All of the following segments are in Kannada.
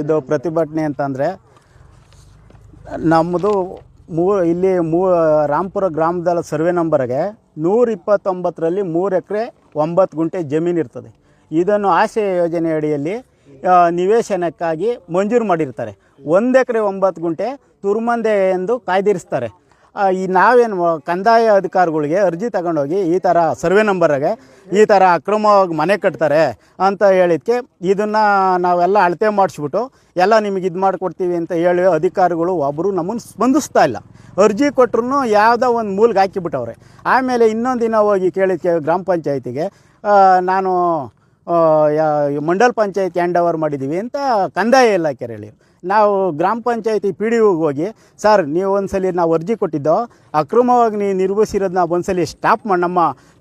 ಇದು ಪ್ರತಿಭಟನೆ ಅಂತಂದರೆ ನಮ್ಮದು ಇಲ್ಲಿ ರಾಂಪುರ ಗ್ರಾಮದ ಸರ್ವೆ ನಂಬರ್ಗೆ 129ರಲ್ಲಿ 3 ಎಕರೆ 9 ಗುಂಟೆ ಜಮೀನು ಇರ್ತದೆ. ಇದನ್ನು ಆಶ್ರಯ ಯೋಜನೆ ಅಡಿಯಲ್ಲಿ ನಿವೇಶನಕ್ಕಾಗಿ ಮಂಜೂರು ಮಾಡಿರ್ತಾರೆ. 1 ಎಕರೆ 9 ಗುಂಟೆ ತುರ್ಮಂದೆ ಎಂದು ಕಾಯ್ದಿರಿಸ್ತಾರೆ. ಈ ನಾವೇನು ಕಂದಾಯ ಅಧಿಕಾರಿಗಳಿಗೆ ಅರ್ಜಿ ತಗೊಂಡೋಗಿ ಈ ಥರ ಸರ್ವೆ ನಂಬರ್ಗೆ ಈ ಥರ ಅಕ್ರಮವಾಗಿ ಮನೆ ಕಟ್ತಾರೆ ಅಂತ ಹೇಳಿದ್ದಕ್ಕೆ ಇದನ್ನು ನಾವೆಲ್ಲ ಅಳತೆ ಮಾಡಿಸ್ಬಿಟ್ಟು ಎಲ್ಲ ನಿಮಗೆ ಇದು ಮಾಡಿಕೊಡ್ತೀವಿ ಅಂತ ಹೇಳಿ ಅಧಿಕಾರಿಗಳು ಒಬ್ಬರು ನಮ್ಮನ್ನು ಸ್ಪಂದಿಸ್ತಾ ಇಲ್ಲ. ಅರ್ಜಿ ಕೊಟ್ಟರು ಯಾವುದೋ ಒಂದು ಮೂಲೆಗೆ ಹಾಕಿಬಿಟ್ಟವ್ರೆ. ಆಮೇಲೆ ಇನ್ನೊಂದು ದಿನ ಹೋಗಿ ಕೇಳಿದ್ದಕ್ಕೆ ಗ್ರಾಮ ಪಂಚಾಯತಿಗೆ ನಾನು ಮಂಡಲ್ ಪಂಚಾಯತಿ ಹ್ಯಾಂಡ್ ಓವರ್ ಮಾಡಿದ್ದೀವಿ ಅಂತ ಕಂದಾಯ ಇಲಾಖೆ ಹೇಳಿ ನಾವು ಗ್ರಾಮ ಪಂಚಾಯತಿ PDOಗೆ ಹೋಗಿ ಸರ್ ನೀವು ಒಂದ್ಸಲಿ ನಾವು ಅರ್ಜಿ ಕೊಟ್ಟಿದ್ದೋ ಅಕ್ರಮವಾಗಿ ನೀವು ನಿರ್ವಹಿಸಿರೋದನ್ನ ಒಂದ್ಸಲಿ ಸ್ಟಾಪ್ ಮಾಡಿ ನಮ್ಮ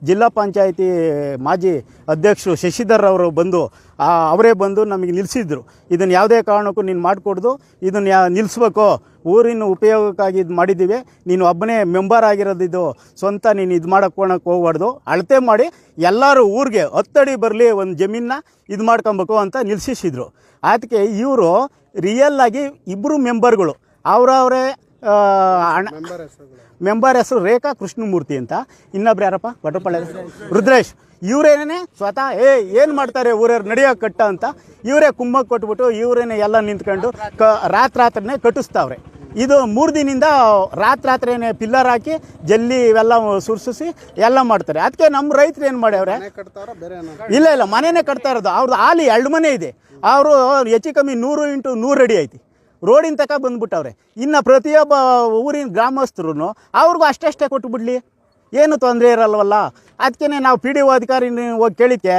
ಜಿಲ್ಲಾ ಪಂಚಾಯತಿ ಮಾಜಿ ಅಧ್ಯಕ್ಷರು ಶಶಿಧರ್ ಅವರು ಬಂದು ಅವರೇ ಬಂದು ನಮಗೆ ನಿಲ್ಲಿಸಿದ್ರು. ಇದನ್ನು ಯಾವುದೇ ಕಾರಣಕ್ಕೂ ನೀನು ಮಾಡಿಕೊಡ್ದು ಇದನ್ನು ನಿಲ್ಲಿಸ್ಬೇಕು, ಊರಿನ ಉಪಯೋಗಕ್ಕಾಗಿ ಇದು ಮಾಡಿದ್ದೀವಿ, ನೀನು ಒಬ್ಬನೇ ಮೆಂಬರ್ ಆಗಿರೋದಿದ್ದು ಸ್ವಂತ ನೀನು ಇದು ಮಾಡೋಕ್ಕೆ ಹೋಗ್ಬಾರ್ದು, ಅಳತೆ ಮಾಡಿ ಎಲ್ಲರೂ ಊರಿಗೆ 10 ಅಡಿ ಬರಲಿ ಒಂದು ಜಮೀನನ್ನ ಇದು ಮಾಡ್ಕೊಬೇಕು ಅಂತ ನಿಲ್ಲಿಸಿದ್ರು. ಅದಕ್ಕೆ ಇವರು ರಿಯಲ್ ಆಗಿ ಇಬ್ಬರು ಮೆಂಬರ್ಗಳು ಅವರವರೇ ಮೆಂಬರ್ ಹೆಸರು ರೇಖಾ ಕೃಷ್ಣಮೂರ್ತಿ ಅಂತ, ಇನ್ನೊಬ್ರು ಯಾರಪ್ಪ ವಟಪಾಳ್ಯ ರುದ್ರೇಶ್, ಇವರೇನೇ ಸ್ವತಃ ಏನು ಮಾಡ್ತಾರೆ ಊರವ್ರು ನಡೆಯೋಕೆ ಕಟ್ಟ ಅಂತ ಇವರೇ ಕುಮ್ಮಕ್ಕೆ ಕೊಟ್ಬಿಟ್ಟು ಇವರೇನೆ ಎಲ್ಲ ನಿಂತ್ಕೊಂಡು ರಾತ್ರಿನೇ ಕಟ್ಟಿಸ್ತಾವ್ರೆ. ಇದು 3 ದಿನದಿಂದ ರಾತ್ರಿನೇ ಪಿಲ್ಲರ್ ಹಾಕಿ ಜಲ್ಲಿ ಇವೆಲ್ಲ ಸುರಿಸಿ ಎಲ್ಲ ಮಾಡ್ತಾರೆ. ಅದಕ್ಕೆ ನಮ್ಮ ರೈತರು ಏನು ಮಾಡ್ಯವ್ರೆ, ಇಲ್ಲ ಮನೆಯೇ ಕಟ್ತಾ ಇರೋದು. ಅವ್ರದ್ದು ಹಾಲಿ 2 ಮನೆ ಇದೆ. ಅವರು ಹೆಚ್ಚು ಕಮ್ಮಿ 100 × 100 ಅಡಿ ಐತಿ, ರೋಡಿನ ತಕ ಬಂದುಬಿಟ್ಟವ್ರೆ. ಇನ್ನು ಪ್ರತಿಯೊಬ್ಬ ಊರಿನ ಗ್ರಾಮಸ್ಥರು ಅವ್ರಿಗೂ ಅಷ್ಟೇ ಕೊಟ್ಟುಬಿಡ್ಲಿ, ಏನು ತೊಂದರೆ ಇರಲ್ವಲ್ಲ. ಅದಕ್ಕೆ ನಾವು PDO ಅಧಿಕಾರಿ ಹೋಗಿ ಕೇಳಿಕ್ಕೆ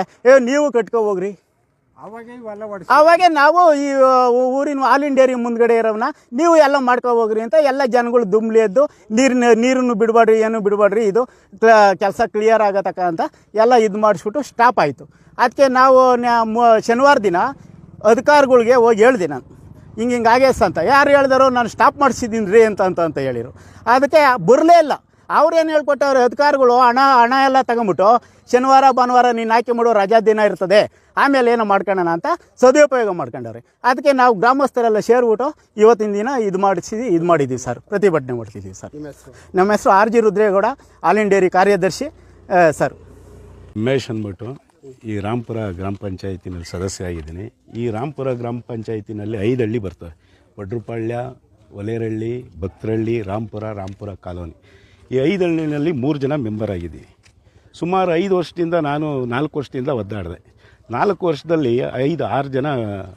ನೀವು ಕಟ್ಕೊ ಹೋಗ್ರಿ. ಅವಾಗೆ ನಾವು ಈ ಊರಿನ ಹಾಲಿನ ಡೇರಿ ಮುಂದ್ಗಡೆ ಇರೋವನ್ನ ನೀವು ಎಲ್ಲ ಮಾಡ್ಕೊ ಹೋಗ್ರಿ ಅಂತ ಎಲ್ಲ ಜನಗಳು ದುಂಬ್ಲಿ ಎದ್ದು ನೀರನ್ನು ಬಿಡಬೇಡ್ರಿ, ಏನು ಬಿಡಬೇಡ್ರಿ, ಇದು ಕೆಲಸ ಕ್ಲಿಯರ್ ಆಗತಕ್ಕ ಅಂತ ಎಲ್ಲ ಇದು ಮಾಡಿಸ್ಬಿಟ್ಟು ಸ್ಟಾಪ್ ಆಯಿತು. ಅದಕ್ಕೆ ನಾವು ಶನಿವಾರ ದಿನ ಅಧಿಕಾರಿಗಳಿಗೆ ಹೋಗಿ ಹೇಳ್ದೆ ನಾನು ಹಿಂಗೆ ಆಗೇಸ್ ಅಂತ. ಯಾರು ಹೇಳಿದಾರೋ ನಾನು ಸ್ಟಾಪ್ ಮಾಡಿಸಿದ್ದೀನಿ ರೀ ಅಂತ ಹೇಳಿರು. ಅದಕ್ಕೆ ಬರಲೇ ಇಲ್ಲ. ಅವ್ರೇನು ಹೇಳ್ಕೊಟ್ಟವ್ರೆ ಅಧಿಕಾರಿಗಳು, ಹಣ ಎಲ್ಲ ತಗೊಂಬಿಟ್ಟು ಶನಿವಾರ ಭಾನುವಾರ ನೀನು ಆಯ್ಕೆ ಮಾಡೋ ರಜಾ ದಿನ ಇರ್ತದೆ, ಆಮೇಲೆ ಏನೋ ಮಾಡ್ಕೊಳ್ಳೋಣ ಅಂತ ಸದುಪಯೋಗ ಮಾಡ್ಕೊಂಡವ್ರೆ. ಅದಕ್ಕೆ ನಾವು ಗ್ರಾಮಸ್ಥರೆಲ್ಲ ಸೇರಿಬಿಟ್ಟು ಇವತ್ತಿನ ದಿನ ಇದು ಮಾಡಿದ್ದೀವಿ ಸರ್, ಪ್ರತಿಭಟನೆ ಮಾಡ್ತಿದ್ದೀವಿ ಸರ್. ನಮ್ಮ ಹೆಸರು RG ರುದ್ರೇಗೌಡ, ಹಾಲಿನ ಡೇರಿ ಕಾರ್ಯದರ್ಶಿ ಸರ್. ಉಮೇಶ್ ಅಂದ್ಬಿಟ್ಟು ಈ ರಾಂಪುರ ಗ್ರಾಮ ಪಂಚಾಯತಿನಲ್ಲಿ ಸದಸ್ಯ ಆಗಿದ್ದೀನಿ. ಈ ರಾಂಪುರ ಗ್ರಾಮ ಪಂಚಾಯತಿನಲ್ಲಿ 5 ಹಳ್ಳಿ ಬರ್ತವೆ: ವಡ್ರಪಾಳ್ಯ, ಒಲೇರಹಳ್ಳಿ, ಭಕ್ತರಹಳ್ಳಿ, ರಾಂಪುರ ಕಾಲೋನಿ. ಈ 5 ಹಳ್ಳಿನಲ್ಲಿ 3 ಜನ ಮೆಂಬರ್ ಆಗಿದ್ದೀವಿ. ಸುಮಾರು 5 ವರ್ಷದಿಂದ ನಾನು 4 ವರ್ಷದಿಂದ ಒದ್ದಾಡಿದೆ. 4 ವರ್ಷದಲ್ಲಿ 5-6 ಜನ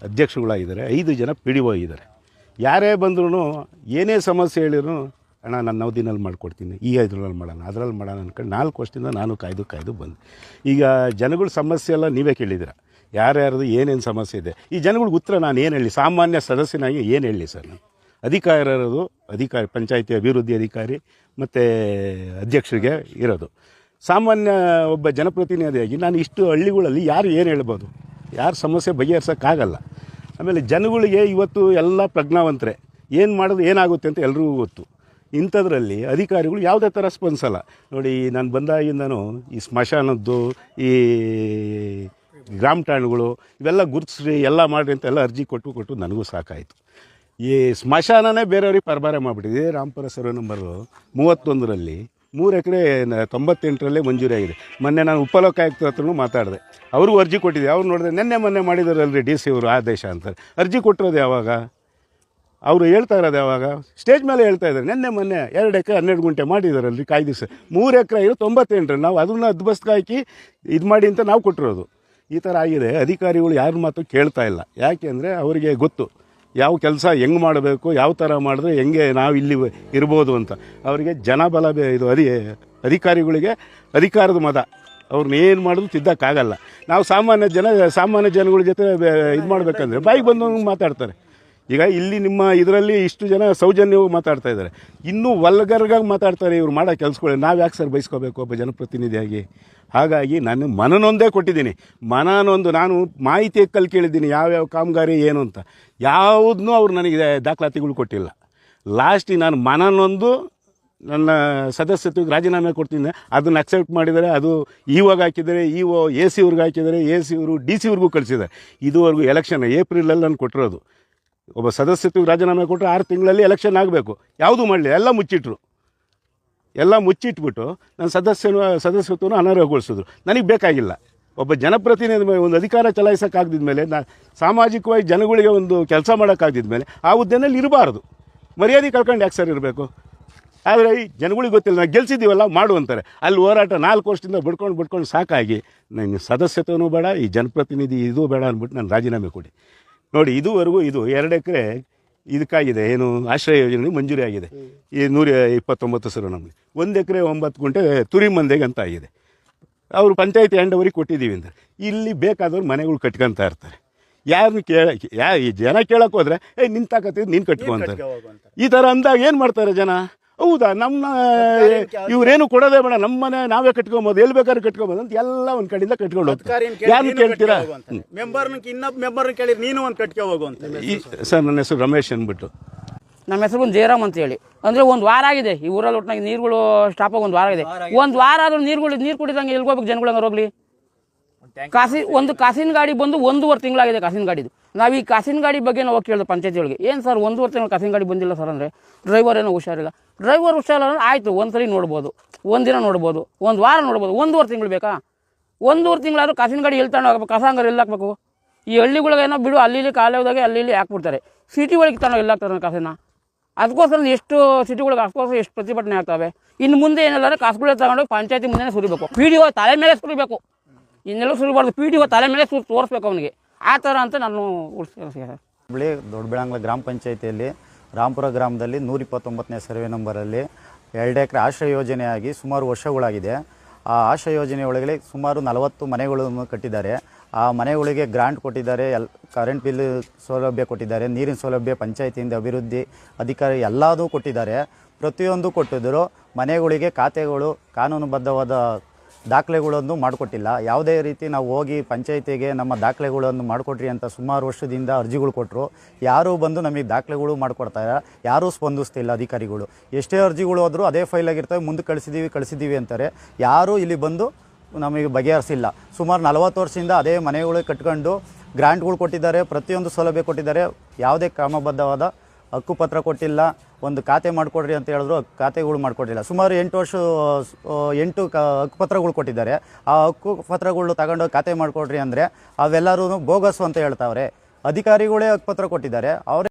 ಅಧ್ಯಕ್ಷರುಗಳಾಗಿದ್ದಾರೆ, 5 ಜನ PDO ಆಗಿದ್ದಾರೆ. ಯಾರೇ ಬಂದ್ರೂ ಏನೇ ಸಮಸ್ಯೆ ಹೇಳಿದ್ರು ಅಣ್ಣ ನಾನು ಅವಧಿನಲ್ಲಿ ಮಾಡಿಕೊಡ್ತೀನಿ, ಈ ಇದ್ರಲ್ಲಿ ಮಾಡೋಣ ಅದರಲ್ಲಿ ಮಾಡೋಣ ಅಂದ್ಕೊಂಡು 4 ವರ್ಷದಿಂದ ನಾನು ಕಾಯ್ದು ಬಂದೆ. ಈಗ ಜನಗಳ ಸಮಸ್ಯೆ ಎಲ್ಲ ನೀವೇ ಕೇಳಿದ್ದೀರ, ಯಾರ್ಯಾರ್ದು ಏನೇನು ಸಮಸ್ಯೆ ಇದೆ. ಈ ಜನಗಳಿಗೆ ಉತ್ತರ ನಾನು ಏನು ಹೇಳಿ, ಸಾಮಾನ್ಯ ಸದಸ್ಯನಾಗಿ ಏನು ಹೇಳಿ ಸರ್? ನಾನು ಅಧಿಕಾರಿ ಪಂಚಾಯತಿ ಅಭಿವೃದ್ಧಿ ಅಧಿಕಾರಿ ಮತ್ತು ಅಧ್ಯಕ್ಷರಿಗೆ ಇರೋದು. ಸಾಮಾನ್ಯ ಒಬ್ಬ ಜನಪ್ರತಿನಿಧಿಯಾಗಿ ನಾನು ಇಷ್ಟು ಹಳ್ಳಿಗಳಲ್ಲಿ ಯಾರು ಏನು ಹೇಳ್ಬೋದು, ಯಾರು ಸಮಸ್ಯೆ ಬಗೆಹರಿಸೋಕ್ಕಾಗಲ್ಲ. ಆಮೇಲೆ ಜನಗಳಿಗೆ ಇವತ್ತು ಎಲ್ಲ ಪ್ರಜ್ಞಾವಂತರೆ, ಏನು ಮಾಡೋದು ಏನಾಗುತ್ತೆ ಅಂತ ಎಲ್ರಿಗೂ ಗೊತ್ತು. ಇಂಥದ್ರಲ್ಲಿ ಅಧಿಕಾರಿಗಳು ಯಾವುದೇ ಥರ ಸ್ಪಂದಿಸಲ್ಲ. ನೋಡಿ, ನಾನು ಬಂದಾಗಿಂದನೂ ಈ ಸ್ಮಶಾನದ್ದು, ಈ ಗ್ರಾಮ ಠಾಣೆಗಳು ಇವೆಲ್ಲ ಗುರುತಿಸ್ರಿ ಎಲ್ಲ ಮಾಡಿರಿ ಅಂತ ಎಲ್ಲ ಅರ್ಜಿ ಕೊಟ್ಟು ನನಗೂ ಸಾಕಾಯಿತು. ಈ ಸ್ಮಶಾನನೇ ಬೇರೆಯವ್ರಿಗೆ ಪರಬಾರೆ ಮಾಡಿಬಿಟ್ಟಿದೆ. ರಾಂಪುರ ಸರ್ವೆ ನಂಬರು 31ರಲ್ಲಿ 3 ಎಕರೆ 98ರಲ್ಲೇ ಮಂಜೂರಿ ಆಗಿದೆ. ಮೊನ್ನೆ ನಾನು ಉಪಲೋಕಾಯುಕ್ತರ ಹತ್ರನೂ ಮಾತಾಡಿದೆ, ಅವ್ರಿಗೂ ಅರ್ಜಿ ಕೊಟ್ಟಿದ್ದೆ. ಅವ್ರು ನೋಡಿದ್ರೆ ಮೊನ್ನೆ ಮಾಡಿದಾರಲ್ರಿ DC ಅವರು ಆದೇಶ ಅಂತಾರೆ. ಅರ್ಜಿ ಕೊಟ್ಟಿರೋದು ಯಾವಾಗ? ಅವರು ಹೇಳ್ತಾ ಇರೋದು ಯಾವಾಗ? ಸ್ಟೇಜ್ ಮೇಲೆ ಹೇಳ್ತಾ ಇದ್ದಾರೆ. ಮೊನ್ನೆ 2 ಎಕರೆ 12 ಗುಂಟೆ ಮಾಡಿದಾರಲ್ರಿ ಕಾಯ್ದಿಸ. 3 ಎಕರೆ 98 ನಾವು ಅದನ್ನು ಅದ್ಬಸ್ತ್ ಹಾಕಿ ಇದು ಮಾಡಿ ಅಂತ ನಾವು ಕೊಟ್ಟಿರೋದು. ಈ ಥರ ಆಗಿದೆ. ಅಧಿಕಾರಿಗಳು ಯಾರ ಮಾತು ಕೇಳ್ತಾ ಇಲ್ಲ. ಯಾಕೆ ಅಂದರೆ ಅವರಿಗೆ ಗೊತ್ತು ಯಾವ ಕೆಲಸ ಹೆಂಗೆ ಮಾಡಬೇಕು, ಯಾವ ಥರ ಮಾಡಿದ್ರೆ ಹೆಂಗೆ ನಾವು ಇಲ್ಲಿ ಇರ್ಬೋದು ಅಂತ. ಅವರಿಗೆ ಜನಬಲ ಇದು ಅಧಿಕಾರಿಗಳಿಗೆ ಅಧಿಕಾರದ ಮದ, ಅವ್ರನ್ನ ಏನು ಮಾಡೋದು ತಿದ್ದಕ್ಕಾಗಲ್ಲ. ನಾವು ಸಾಮಾನ್ಯ ಜನಗಳ ಜೊತೆ ಇದು ಮಾಡಬೇಕಂದ್ರೆ ಬಾಯಿಗೆ ಬಂದವನು ಮಾತಾಡ್ತಾರೆ. ಈಗ ಇಲ್ಲಿ ನಿಮ್ಮ ಇದರಲ್ಲಿ ಇಷ್ಟು ಜನ ಸೌಜನ್ಯವಾಗಿ ಮಾತಾಡ್ತಾ ಇದ್ದಾರೆ, ಇನ್ನೂ ವಲ್ಗರ್ಗಾಗಿ ಮಾತಾಡ್ತಾರೆ. ಇವ್ರು ಮಾಡೋ ಕೆಲಸಗಳು ನಾವು ಯಾಕೆ ಸರ್ ಬಯಸ್ಕೋಬೇಕು ಒಬ್ಬ ಜನಪ್ರತಿನಿಧಿಯಾಗಿ? ಹಾಗಾಗಿ ನಾನು ಮನನೊಂದೇ ಕೊಟ್ಟಿದ್ದೀನಿ. ನಾನು ಮಾಹಿತಿ ಕೇಳಿದ್ದೀನಿ ಯಾವ್ಯಾವ ಕಾಮಗಾರಿ ಏನು ಅಂತ. ಯಾವುದನ್ನೂ ಅವ್ರು ನನಗೆ ದಾಖಲಾತಿಗಳು ಕೊಟ್ಟಿಲ್ಲ. ಲಾಸ್ಟಿಗೆ ನಾನು ಮನನೊಂದು ನನ್ನ ಸದಸ್ಯತ್ವಕ್ಕೆ ರಾಜೀನಾಮೆ ಕೊಡ್ತೀನಿ, ಅದನ್ನು ಅಕ್ಸೆಪ್ಟ್ ಮಾಡಿದ್ದಾರೆ. ಅದು ಇವಾಗ ಹಾಕಿದ್ದಾರೆ, AC ಅವ್ರಿಗೆ ಹಾಕಿದ್ದಾರೆ, AC ಅವರು DC ಅವ್ರಿಗೂ ಕಳಿಸಿದ್ದಾರೆ. ಇದುವರೆಗೂ ಎಲೆಕ್ಷನ್ ಏಪ್ರಿಲಲ್ಲಿ ನಾನು ಕೊಟ್ಟಿರೋದು. ಒಬ್ಬ ಸದಸ್ಯತ್ವಕ್ಕೆ ರಾಜೀನಾಮೆ ಕೊಟ್ಟರೆ 6 ತಿಂಗಳಲ್ಲಿ ಎಲೆಕ್ಷನ್ ಆಗಬೇಕು. ಯಾವುದೂ ಮಾಡಲಿ, ಎಲ್ಲ ಮುಚ್ಚಿಟ್ಬಿಟ್ಟು ನನ್ನ ಸದಸ್ಯತ್ವವನ್ನು ಅನರ್ಹಗೊಳಿಸಿದ್ರು. ನನಗೆ ಬೇಕಾಗಿಲ್ಲ. ಒಬ್ಬ ಜನಪ್ರತಿನಿಧಿ ಒಂದು ಅಧಿಕಾರ ಚಲಾಯಿಸೋಕ್ಕಾಗದಿದ್ಮೇಲೆ ಸಾಮಾಜಿಕವಾಗಿ ಜನಗಳಿಗೆ ಒಂದು ಕೆಲಸ ಮಾಡೋಕ್ಕಾಗದಿದ್ಮೇಲೆ ಆ ಹುದ್ದೆನಲ್ಲಿ ಇರಬಾರ್ದು. ಮರ್ಯಾದೆ ಕಳ್ಕೊಂಡು ಯಾಕೆ ಸರ್ ಇರಬೇಕು? ಆದರೆ ಈ ಜನಗಳಿಗೆ ಗೊತ್ತಿಲ್ಲ, ನಾವು ಗೆಲ್ಸಿದ್ದೀವಲ್ಲ ಮಾಡು ಅಂತಾರೆ. ಅಲ್ಲಿ ಹೋರಾಟ 4 ವರ್ಷದಿಂದ ಬಿಡ್ಕೊಂಡು ಸಾಕಾಗಿ ನನಗೆ ಸದಸ್ಯತ್ವನೂ ಬೇಡ, ಈ ಜನಪ್ರತಿನಿಧಿ ಇದು ಬೇಡ ಅಂದ್ಬಿಟ್ಟು ನಾನು ರಾಜೀನಾಮೆ ಕೊಡಿ. ನೋಡಿ, ಇದುವರೆಗೂ ಇದು 2 ಎಕರೆ ಇದಕ್ಕಾಗಿದೆ, ಏನು ಆಶ್ರಯ ಯೋಜನೆ ಮಂಜೂರಿ ಆಗಿದೆ. ಈ 129 ಸರ್ ನಮಗೆ 1 ಎಕರೆ 9 ಗುಂಟೆ ತುರಿ ಮಂದೆಗೆ ಅಂತ ಆಗಿದೆ. ಅವರು ಪಂಚಾಯತಿ ಹ್ಯಾಂಡವರಿಗೆ ಕೊಟ್ಟಿದ್ದೀವಿ ಅಂದರೆ ಇಲ್ಲಿ ಬೇಕಾದವ್ರು ಮನೆಗಳು ಕಟ್ಕೊತಾ ಇರ್ತಾರೆ. ಯಾರನ್ನ ಜನ ಕೇಳಕ್ಕೆ ಹೋದರೆ ನಿನ್ನ ತಾಕತ್ತಿದ್ದು ನೀನು ಕಟ್ಕೊ ಅಂತಾರೆ. ಈ ಥರ ಅಂದಾಗ ಏನು ಮಾಡ್ತಾರೆ ಜನ? ಹೌದಾ, ನಮ್ಮ ಇವ್ರೇನು ಕೊಡೋದೇ ಬೇಡ, ನಮ್ಮ ಮನೆ ನಾವೇ ಕಟ್ಕೊಬೋದು, ಎಲ್ಲಿ ಬೇಕಾದ್ರೂ ಕಟ್ಕೊಬೋದು ಅಂತ ಎಲ್ಲ ಒಂದು ಕಡೆಯಿಂದ ಕಟ್ಕೊಂಡು ಹೋಗ್ತಾರೆ. ಯಾರನ್ನ ಕೇಳ್ತೀರಾ? ಮೆಂಬರ್ನ ಕೇಳಿ ನೀನು ಒಂದು ಕಟ್ಕೊ ಹೋಗು ಅಂತ. ಸರ್, ನನ್ನ ಹೆಸರು ರಮೇಶ್ ಅಂದ್ಬಿಟ್ಟು. ನಮ್ಮ ಹೆಸರು ಬಂದು ಜಯರಾಮ್ ಅಂತ ಹೇಳಿ. ಅಂದರೆ 1 ವಾರ ಆಗಿದೆ ಈ ಊರಲ್ಲಿ ಒಟ್ಟಿನಾಗ ನೀರುಗಳು ಸ್ಟಾಪ್ ಆಗಿ 1 ವಾರ ಆಗಿದೆ. 1 ವಾರ ಆದ್ರೂ ನೀರು ಕುಡಿದಂಗೆ ಎಲ್ಗೋಗ್ಬೇಕು ಜನಗಳಂಗೆ ಹೋಗ್ಲಿ. ಕಾಸಿನ ಗಾಡಿ ಬಂದು 1.5 ತಿಂಗಳಾಗಿದೆ ಕಾಸಿನ ಗಾಡಿದು. ನಾವು ಈ ಕಾಸಿನ ಗಾಡಿ ಬಗ್ಗೆ ನಾವು ಕೇಳಿದೆ ಪಂಚಾಯತಿ ಒಳಗೆ, ಏನು ಸರ್ 1.5 ತಿಂಗಳು ಕಾಸಿನ ಗಾಡಿ ಬಂದಿಲ್ಲ ಸರ್ ಅಂದರೆ, ಡ್ರೈವರ್ ಏನೋ ಹುಷಾರಿಲ್ಲ. ಡ್ರೈವರ್ ಹುಷಾರಿಲ್ಲ ಆಯಿತು, ಒಂದು ಸರಿ ನೋಡ್ಬೋದು, 1 ದಿನ ನೋಡ್ಬೋದು, 1 ವಾರ ನೋಡ್ಬೋದು, 1.5 ತಿಂಗಳು ಬೇಕಾ? 1.5 ತಿಂಗಳಾದ್ರೂ ಕಾಸಿನ ಗಾಡಿ ಎಲ್ಲಿ ತಗೊಂಡು ಹೋಗ್ಬೇಕು? ಕಸ ಹಂಗಾರೆ ಎಲ್ಲಿ ಹಾಕ್ಬೇಕು? ಈ ಹಳ್ಳಿಗಳಿಗೆ ಏನೋ ಬಿಡು, ಅಲ್ಲಿ ಕಾಲೇ ಹೋದಾಗೆ ಅಲ್ಲಿ ಹಾಕ್ಬಿಡ್ತಾರೆ. ಸಿಟಿ ಒಳಗೆ ತಗೊಂಡು ಎಲ್ಲಿ ಹಾಕ್ತಾರೆ ಕಾಸನ್ನ? ಅದಕ್ಕೋಸ್ಕರ ಎಷ್ಟು ಸಿಟಿಗಳಿಗೆ ಅದಕ್ಕೋಸ್ಕರ ಎಷ್ಟು ಪ್ರತಿಭಟನೆ ಆಗ್ತವೆ. ಇನ್ನು ಮುಂದೆ ಏನೆಲ್ಲ ಕಾಸುಗಳೇ ತಗೊಂಡು ಪಂಚಾಯತಿ ಮುಂದೆ ಸುರಿಬೇಕು. PDO ತಲೆ ಮೇಲೆ ಸುರಿಬೇಕು, ಇನ್ನೆಲ್ಲ ಸುರಿಬಾರ್ದು. PDO ತಲೆ ಮೇಲೆ ತೋರಿಸ್ಬೇಕು ಅವನಿಗೆ, ಆ ಥರ ಅಂತ ನಾನು ಹುಬ್ಬಳ್ಳಿ ದೊಡ್ಡಬೆಳಂಗ್ಲ ಗ್ರಾಮ ಪಂಚಾಯಿತಿಯಲ್ಲಿ ರಾಂಪುರ ಗ್ರಾಮದಲ್ಲಿ 129ನೇ ಸರ್ವೆ ನಂಬರಲ್ಲಿ 2 ಎಕರೆ ಆಶ್ರಯ ಯೋಜನೆಯಾಗಿ ಸುಮಾರು ವರ್ಷಗಳಾಗಿದೆ. ಆ ಆಶ್ರಯ ಯೋಜನೆ ಒಳಗಡೆ ಸುಮಾರು 40 ಮನೆಗಳನ್ನು ಕಟ್ಟಿದ್ದಾರೆ. ಆ ಮನೆಗಳಿಗೆ ಗ್ರಾಂಟ್ ಕೊಟ್ಟಿದ್ದಾರೆ, ಕರೆಂಟ್ ಬಿಲ್ ಸೌಲಭ್ಯ ಕೊಟ್ಟಿದ್ದಾರೆ, ನೀರಿನ ಸೌಲಭ್ಯ ಪಂಚಾಯತಿಯಿಂದ ಅಭಿವೃದ್ಧಿ ಅಧಿಕಾರಿ ಎಲ್ಲದೂ ಕೊಟ್ಟಿದ್ದಾರೆ. ಪ್ರತಿಯೊಂದು ಕೊಟ್ಟಿದ್ದರು. ಮನೆಗಳಿಗೆ ಖಾತೆಗಳು ಕಾನೂನುಬದ್ಧವಾದ ದಾಖಲೆಗಳನ್ನು ಮಾಡಿಕೊಟ್ಟಿಲ್ಲ. ಯಾವುದೇ ರೀತಿ ನಾವು ಹೋಗಿ ಪಂಚಾಯತಿಗೆ ನಮ್ಮ ದಾಖಲೆಗಳನ್ನು ಮಾಡಿಕೊಡ್ರಿ ಅಂತ ಸುಮಾರು ವರ್ಷದಿಂದ ಅರ್ಜಿಗಳು ಕೊಟ್ಟರು. ಯಾರೂ ಬಂದು ನಮಗೆ ದಾಖಲೆಗಳು ಮಾಡಿಕೊಡ್ತಾರೆ, ಯಾರೂ ಸ್ಪಂದಿಸ್ತಿಲ್ಲ ಅಧಿಕಾರಿಗಳು. ಎಷ್ಟೇ ಅರ್ಜಿಗಳು ಹೋದರೂ ಅದೇ ಫೈಲಾಗಿರ್ತವೆ, ಮುಂದೆ ಕಳಿಸಿದ್ದೀವಿ ಅಂತಾರೆ. ಯಾರೂ ಇಲ್ಲಿ ಬಂದು ನಮಗೆ ಬಗೆಹರಿಸಿಲ್ಲ. ಸುಮಾರು 40 ವರ್ಷದಿಂದ ಅದೇ ಮನೆಗಳು ಕಟ್ಕೊಂಡು ಗ್ರಾಂಟ್ಗಳು ಕೊಟ್ಟಿದ್ದಾರೆ, ಪ್ರತಿಯೊಂದು ಸೌಲಭ್ಯ ಕೊಟ್ಟಿದ್ದಾರೆ. ಯಾವುದೇ ಕ್ರಮಬದ್ಧವಾದ ಹಕ್ಕುಪತ್ರ ಕೊಟ್ಟಿಲ್ಲ. ಒಂದು ಖಾತೆ ಮಾಡಿಕೊಡ್ರಿ ಅಂತ ಹೇಳಿದ್ರು, ಖಾತೆಗಳು ಮಾಡಿಕೊಟ್ಟಿಲ್ಲ. ಸುಮಾರು 8 ಹಕ್ಕುಪತ್ರಗಳು ಕೊಟ್ಟಿದ್ದಾರೆ. ಆ ಹಕ್ಕುಪತ್ರಗಳು ತಗೊಂಡು ಖಾತೆ ಮಾಡಿಕೊಡ್ರಿ ಅಂದರೆ ಅವೆಲ್ಲರೂ ಬೋಗಸ್ ಅಂತ ಹೇಳ್ತಾವ್ರೆ. ಅಧಿಕಾರಿಗಳೇ ಹಕ್ಕುಪತ್ರ ಕೊಟ್ಟಿದ್ದಾರೆ, ಅವರೇ